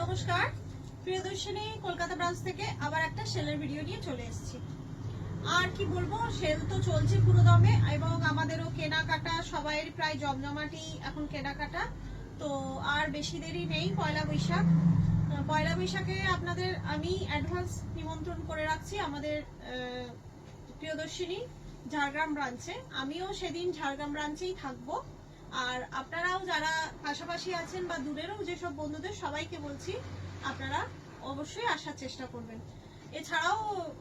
নমস্কার প্রিয়দর্শিনী কলকাতা ব্রাঞ্চ থেকে আবার একটা সেলের ভিডিও নিয়ে চলে এসেছি। আর কি বলবো, সেল তো চলছে পুরো দমে এবং আমাদেরও কেনাকাটা সবাইয়ের প্রায় জমজমাটি এখন কেনাকাটা। তো আর বেশি দেরি নেই, পয়লা বৈশাখে আপনাদের আমি অ্যাডভান্স নিমন্ত্রণ করে রাখছি আমাদের প্রিয়দর্শিনী ঝাড়গ্রাম ব্রাঞ্চে। আমিও সেদিন ঝাড়গ্রাম ব্রাঞ্চেই থাকবো। আর আপনারাও যারা পাশাপাশি আছেন বা দূরেরও যেসব বন্ধুদের সবাইকে বলছি আপনারা অবশ্যই আসার চেষ্টা করবেন। এছাড়াও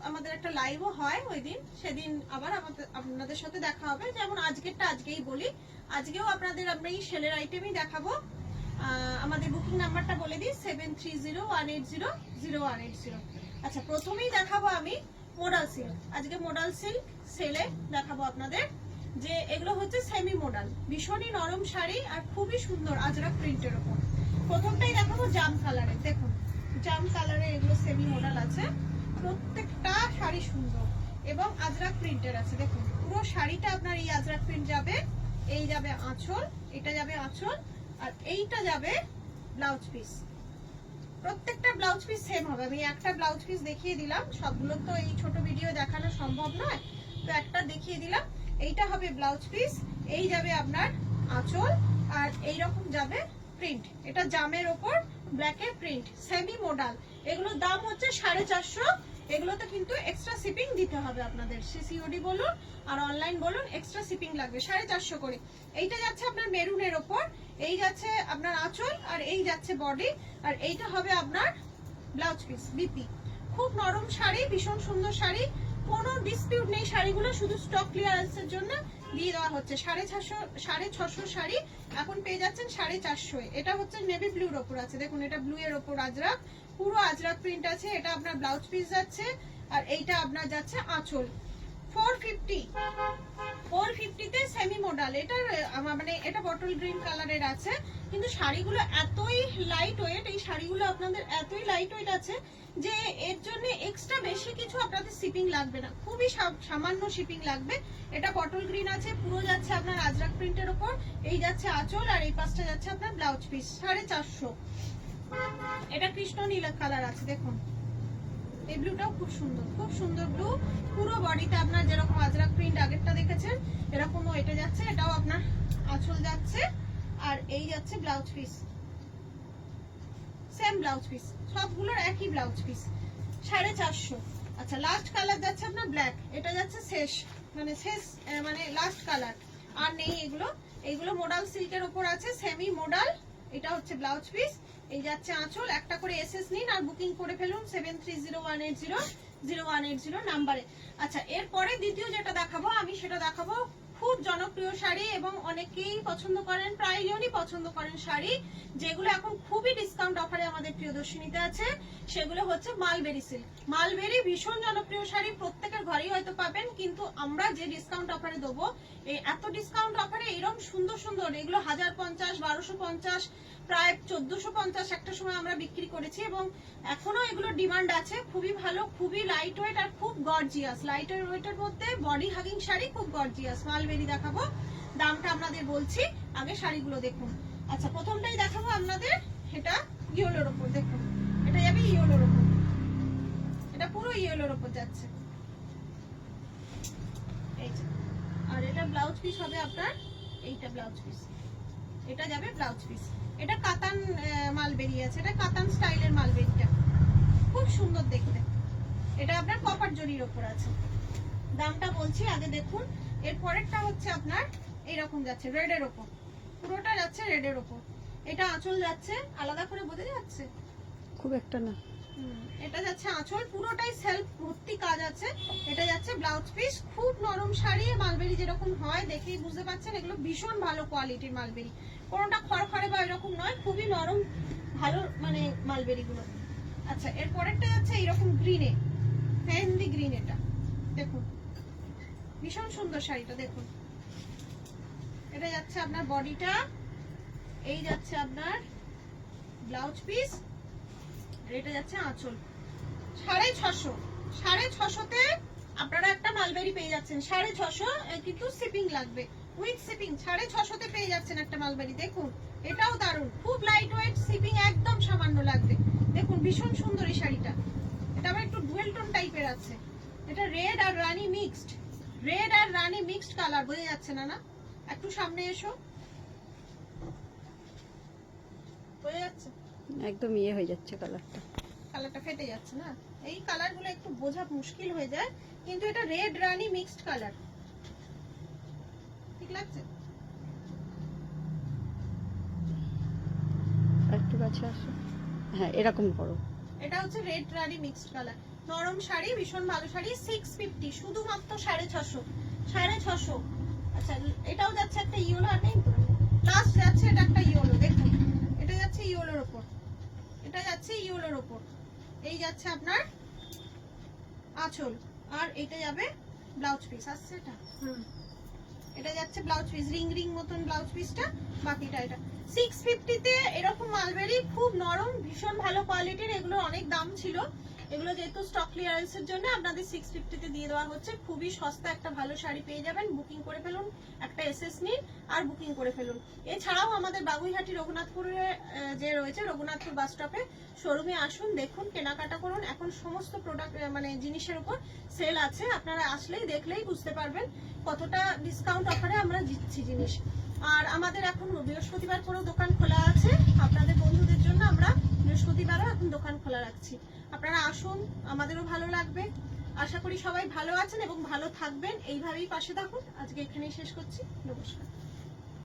আমাদের একটা লাইভও হয় ওই দিন, সেদিন আবার আপনাদের সাথে দেখা হবে। যেমন আজকেরটা আজকেই বলি, আজকেও আপনাদের আমরা এই সেলের আইটেমই দেখাবো। আমাদের বুকিং নাম্বারটা বলে দিই 7301800180। আচ্ছা, প্রথমেই দেখাবো আমি মোডাল সিল্ক। আজকে মোডাল সিল্ক সেলে দেখাবো আপনাদের, যে এগুলো হচ্ছে সেমি মোডাল, ভীষণই নরম শাড়ি আর খুবই সুন্দর আজরাক প্রিন্টের উপর। প্রথমটাই দেখাবো জাম কালারের, দেখুন জাম কালারে এগুলো সেমি মোডাল আছে, প্রত্যেকটা শাড়ি সুন্দর এবং আজরাক প্রিন্টের আছে। দেখুন পুরো শাড়িটা আপনার এই আজরাক প্রিন্ট যাবে, এই যাবে আঁচল, এটা যাবে আঁচল, আর এইটা যাবে ব্লাউজ পিস। প্রত্যেকটা ব্লাউজ পিস সেম হবে। আমি একটা ব্লাউজ পিস দেখিয়ে দিলাম, সবগুলো তো এই ছোট ভিডিও দেখানো সম্ভব নয়, তো একটা দেখিয়ে দিলাম। এইটা হবে ব্লাউজ পিস, এই যাবে আপনার আঁচল, আর এই রকম যাবে প্রিন্ট। এটা জামের ওপর ব্ল্যাকের প্রিন্ট, সেমি মোডাল। এগুলোর দাম হচ্ছে 450। এগুলোতে কিন্তু এক্সট্রা শিপিং দিতে হবে আপনাদের, সিসিওডি বলুন আর অনলাইন বলুন, এক্সট্রা শিপিং লাগবে 450 করে। এইটা যাচ্ছে আপনার মেরুনের ওপর, এই যাচ্ছে আপনার আঁচল, আর এই যাচ্ছে বডি, আর এইটা হবে আপনার ব্লাউজ পিস বিপি। খুব নরম শাড়ি, ভীষণ সুন্দর শাড়ি, কোনো ডিসপিউট নেই। শাড়িগুলো শুধু স্টক ক্লিয়ারেন্সের জন্য দিয়ে দেওয়া হচ্ছে। 650 শাড়ি এখন পেয়ে যাচ্ছেন 450। এটা হচ্ছে নেভি ব্লুর ওপর আছে, দেখুন এটা ব্লু এর ওপর আজরাক, পুরো আজরাক প্রিন্ট আছে। এটা আপনার ব্লাউজ পিস যাচ্ছে, আর এইটা আপনার যাচ্ছে আঁচল। 450 তে সেমি মডেল। এটার মানে এটা বটল গ্রিন কালারের আছে, কিন্তু শাড়িগুলো এতই লাইট ওয়েট, এই শাড়িগুলো আপনাদের এতই লাইট ওয়েট আছে যে এর জন্য এক্সট্রা বেশি কিছু আপনাদের শিপিং লাগবে না, খুবই সামান্য শিপিং লাগবে। এটা বটল গ্রিন আছে, পুরো যাচ্ছে আপনার আজরাক প্রিন্টের উপর, এই যাচ্ছে আঁচল, আর এই পাশটা যাচ্ছে আপনার ব্লাউজ পিস। 450। এটা কৃষ্ণ নীল কালার আছে, দেখুন এই ব্লুটাও খুব সুন্দর ব্লু। পুরো বডিতে আপনার যেরকম আজরাক প্রিন্ট আগেরটা দেখেছেন এরকমও এটা যাচ্ছে, এটাও আপনার আঁচল যাচ্ছে, আর এই যাচ্ছে blouse piece, same blouse piece, সবগুলোর একই ব্লাউজ পিস। 450। আচ্ছা, লাস্ট কালার যাচ্ছে আপনার ব্ল্যাক, এটা যাচ্ছে শেষ মানে লাস্ট কালার, আর নেই এইগুলো মোডাল সিল্কের উপর আছে, সেমি মোডাল। এটা হচ্ছে ব্লাউজ পিস, এই যাচ্ছে আঁচল। একটা করে এসএস নিন আর বুকিং করে ফেলুন 7301800180 নাম্বারে। আচ্ছা, এরপরে দ্বিতীয় যেটা দেখাবো আমি, সেটা দেখাবো খুব জনপ্রিয় শাড়ি এবং অনেকেই পছন্দ করেন, প্রায়জনই পছন্দ করেন শাড়ি, যেগুলো এখন খুবই ডিসকাউন্ট অফারে আমাদের প্রিয়দর্শিনীতে আছে। সেগুলো হচ্ছে মালবেরি সিল্ক। মালবেরি ভীষণ জনপ্রিয় শাড়ি, প্রত্যেকের ঘরেই হয়তো পাবেন, কিন্তু আমরা যে ডিসকাউন্ট অফারে দেবো, এত ডিসকাউন্ট অফারে এরকম সুন্দর এগুলো 1050, 1250, প্রায় 1450 একটা সময় আমরা বিক্রি করেছি, এবং এখনো এগুলো ডিমান্ড আছে। খুবই ভালো, খুবই লাইট ওয়েট আর খুব গর্জিয়াস। লাইট ওয়েটের মধ্যে বডি হাগিং শাড়ি, খুব গর্জিয়াস। মালবেরি দেখাবো, দামটা আপনাদের বলছি, আগে শাড়িগুলো দেখুন। আচ্ছা, প্রথমটাই দেখাবো আপনাদের, এটা ইয়েলোর ওপর, দেখুন এটা যাবে ইয়েলোর ওপর, এটা পুরো ইয়েলোর ওপর যাচ্ছে, এই যে। আর এটা ব্লাউজ পিস হবে আপনার, এইটা ব্লাউজ পিস, এটা যাবে ব্লাউজ পিস। এটা কাতান মালবেরি আছে, এটা কাতান স্টাইলের মালবেরিটা, খুব সুন্দর দেখতে। এটা আপনার কপার জরির ওপর আছে। দামটা বলছি, আগে দেখুন। এর পরেরটা হচ্ছে আপনার এইরকম যাচ্ছে রেডের ওপর, পুরোটা যাচ্ছে রেডের ওপর। এটা আঁচল যাচ্ছে, আলাদা করে বোঝা যাচ্ছে খুব একটা না। এটা যাচ্ছে আঁচল, পুরোটাই সেলফ ভর্তি কাজ আছে। এটা যাচ্ছে ব্লাউজ পিস। খুব নরম শাড়ি, মালবেরি যেরকম হয় দেখেই বুঝতে পারছেন, এগুলো ভীষণ ভালো কোয়ালিটির মালবেরি, কোনোটা খড়খড়ে বা এরকম নয়, খুবই নরম ভালো মানে মালবেরি গুলো। আচ্ছা, এর পরেরটা যাচ্ছে এইরকম গ্রিনে, মেহেন্দি গ্রিন। এটা দেখুন ভীষণ সুন্দর শাড়িটা, দেখুন এটা যাচ্ছে আপনার বডিটা, এই যাচ্ছে আপনার ব্লাউজ পিস, আর এটা যাচ্ছে আঁচল। 650 আপনারা একটা মালবেরি পেয়ে যাচ্ছেন। 650, কিন্তু শিপিং লাগবে, উইথ শিপিং 650 পেয়ে যাচ্ছেন একটা মালবেরি। দেখুন এটাও দারুণ, খুব লাইট ওয়েট, শিপিং একদম সামান্য লাগবে। দেখুন ভীষণ সুন্দর এই শাড়িটা, এটা আবার একটু ডুয়েল টোন টাইপের আছে, এটা রেড আর রানী মিক্সড, রেড আর রানী মিক্সড কালার, বোঝা যাচ্ছে না? না একটু সামনে এসো, বোঝা যাচ্ছে? একদম ইয়ে হয়ে যাচ্ছে কালারটা, কালারটা ফেটে যাচ্ছে না, এই কালারগুলো একটু বোঝা মুশকিল হয়ে যায়, কিন্তু এটা রেড রানী মিক্সড কালার, ঠিক লাগছে? একটু কাছে আসো, হ্যাঁ এরকম করো। এটা হচ্ছে রেড রানী মিক্সড কালার, নরম শাড়ি, ভীষণ ভালো শাড়ি, 650 শুধুমাত্র 650, 650। আচ্ছা এটাও যাচ্ছে একটা ইয়েলো, আর নেই লাস্ট যাচ্ছে এটা একটা ইয়েলো, দেখুন এটা যাচ্ছে ইয়েলোর উপর, এটা যাচ্ছে ইয়েলোর উপর, এই যাচ্ছে আপনার আঁচল, আর এটা যাবে ব্লাউজ পিস, আসছে এটা, এটা যাচ্ছে ব্লাউজ পিস, রিং রিং মতন ব্লাউজ পিসটা, বাকিটা এটা 650 তে। এরকম মালবেরি খুব নরম, ভীষণ ভালো কোয়ালিটির, এগুলো অনেক দাম ছিল, এগুলো যেহেতু স্টক ক্লিয়ারেন্স এর জন্য আপনাদের 650 তে দিয়ে দেওয়া হচ্ছে, খুবই সস্তা একটা ভালো শাড়ি পেয়ে যাবেন। বুকিং করে ফেলুন, একটা এসএস নিন আর বুকিং করে ফেলুন। এছাড়াও আমাদের বাগুইহাটি রঘুনাথপুরে যে রয়েছে, রঘুনাথপুর বাস স্টপে শোরুমে আসুন, দেখুন, কেনাকাটা করুন। এখন সমস্ত প্রোডাক্ট মানে জিনিসের উপর সেল আছে, আপনারা আসলেই দেখলেই বুঝতে পারবেন কতটা ডিসকাউন্ট অফারে আমরা দিচ্ছি জিনিস। আর আমাদের এখন বৃহস্পতিবার করেও দোকান খোলা আছে, আপনাদের বন্ধুদের জন্য আমরা বৃহস্পতিবারও এখন দোকান খোলা রাখছি, আপনারা আসুন, আমাদেরও ভালো লাগবে। আশা করি সবাই ভালো আছেন এবং ভালো থাকবেন, এইভাবেই পাশে থাকুন। আজকে এখানেই শেষ করছি, নমস্কার।